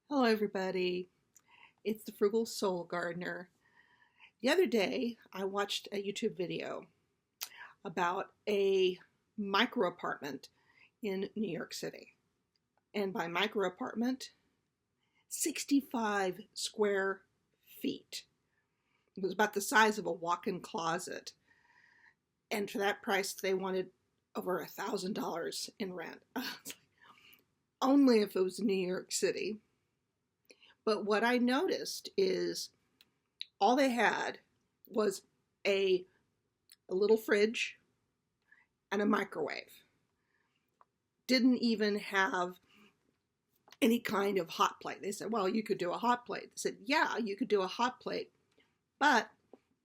Hello, everybody. It's the Frugal Soul Gardener. The other day, I watched a YouTube video about a micro apartment in New York City. And by micro apartment, 65 square feet. It was about the size of a walk-in closet. And for that price, they wanted over $1,000 in rent. Only if it was New York City. But what I noticed is all they had was a little fridge and a microwave. Didn't even have any kind of hot plate. They said, well, you could do a hot plate. They said, yeah, you could do a hot plate, but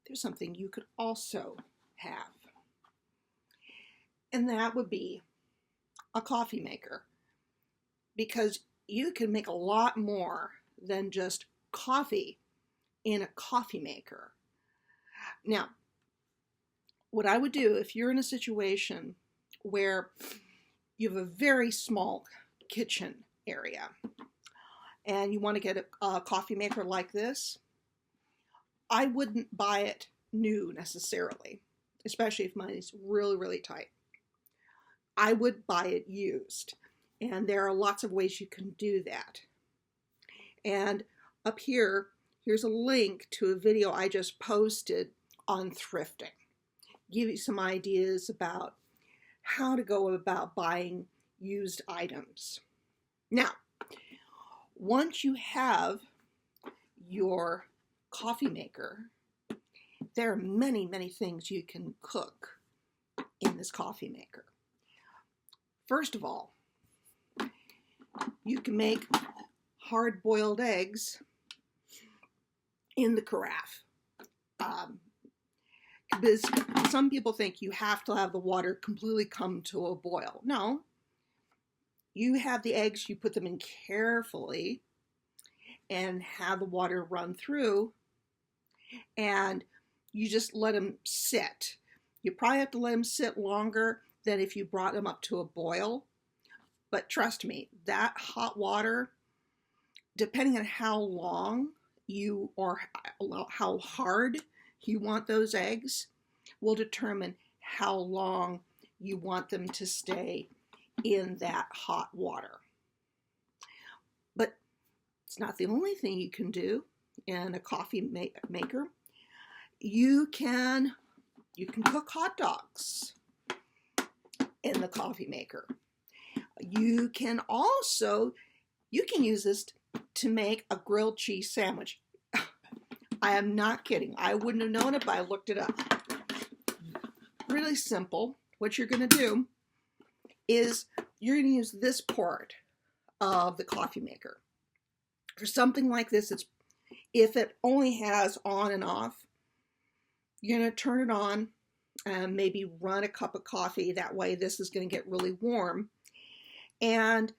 there's something you could also have. And that would be a coffee maker, because you can make a lot more than just coffee in a coffee maker. Now, what I would do if you're in a situation where you have a very small kitchen area and you want to get a coffee maker like this, I wouldn't buy it new necessarily, especially if money's really, really tight. I would buy it used, and there are lots of ways you can do that. And up here, here's a link to a video I just posted on thrifting. Give you some ideas about how to go about buying used items. Now, once you have your coffee maker, there are many, many things you can cook in this coffee maker. First of all, you can make hard-boiled eggs in the carafe. Because some people think you have to have the water completely come to a boil. No. You have the eggs, you put them in carefully and have the water run through, and you just let them sit. You probably have to let them sit longer than if you brought them up to a boil. But trust me, that hot water, depending on how long you or how hard you want those eggs, will determine how long you want them to stay in that hot water. But it's not the only thing you can do in a coffee maker. You can cook hot dogs in the coffee maker. You can use this to make a grilled cheese sandwich. I am not kidding. I wouldn't have known it, but I looked it up. Really simple. What you're going to do is you're going to use this part of the coffee maker. For something like this, if it only has on and off, you're going to turn it on and maybe run a cup of coffee. That way this is going to get really warm. And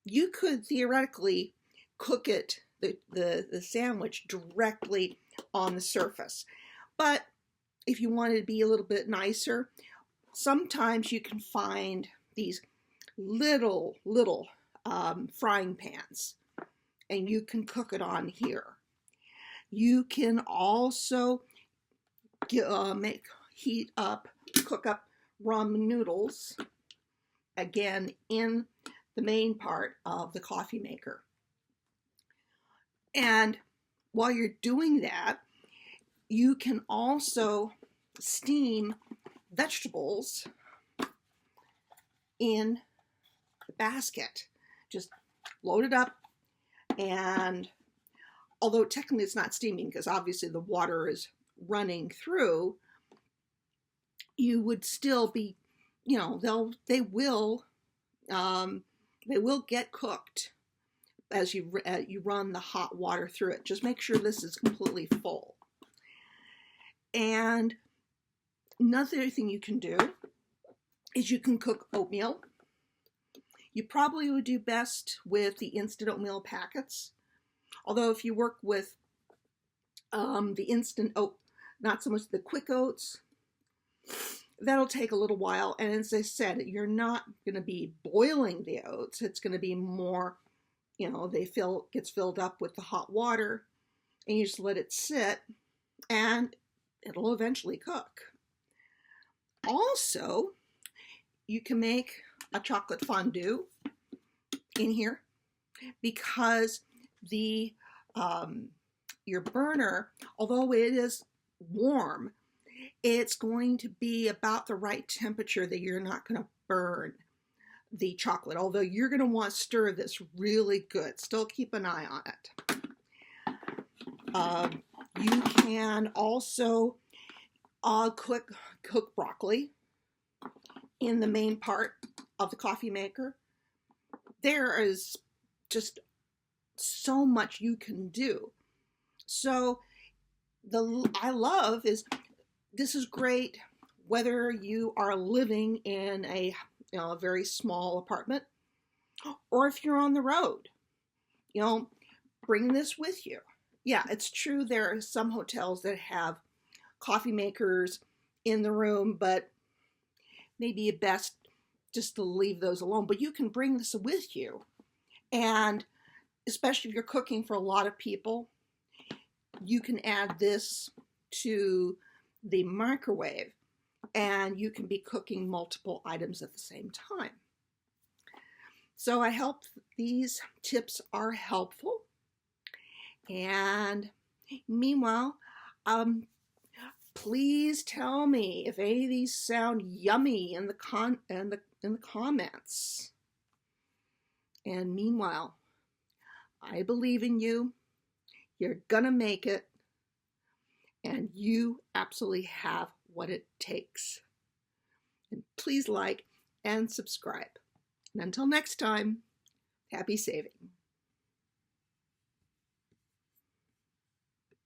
you could theoretically cook it, the sandwich, directly on the surface. But if you wanted to be a little bit nicer, sometimes you can find these little frying pans, and you can cook it on here. You can also cook up ramen noodles, again, in the main part of the coffee maker. And while you're doing that, you can also steam vegetables in the basket. Just load it up, and although technically it's not steaming because obviously the water is running through, you would still be, they will get cooked as you run the hot water through it. Just make sure this is completely full. And another thing you can do is you can cook oatmeal. You probably would do best with the instant oatmeal packets. Although if you work with the instant oat, not so much the quick oats, that'll take a little while. And as I said, you're not going to be boiling the oats. It's going to be more gets filled up with the hot water, and you just let it sit, and it'll eventually cook. Also, you can make a chocolate fondue in here, because the your burner, although it is warm, it's going to be about the right temperature that you're not going to burn the chocolate, although you're going to want to stir this really good. Still keep an eye on it. You can also cook broccoli in the main part of the coffee maker. There is just so much you can do. So I love is this is great whether you are living in a very small apartment, or if you're on the road. Bring this with you. Yeah, it's true there are some hotels that have coffee makers in the room, but maybe it's best just to leave those alone. But you can bring this with you, and especially if you're cooking for a lot of people, you can add this to the microwave, and you can be cooking multiple items at the same time. So I hope these tips are helpful. And meanwhile, please tell me if any of these sound yummy in the comments. And meanwhile, I believe in you. You're gonna make it, and you absolutely have what it takes. And please like and subscribe. And until next time, happy saving.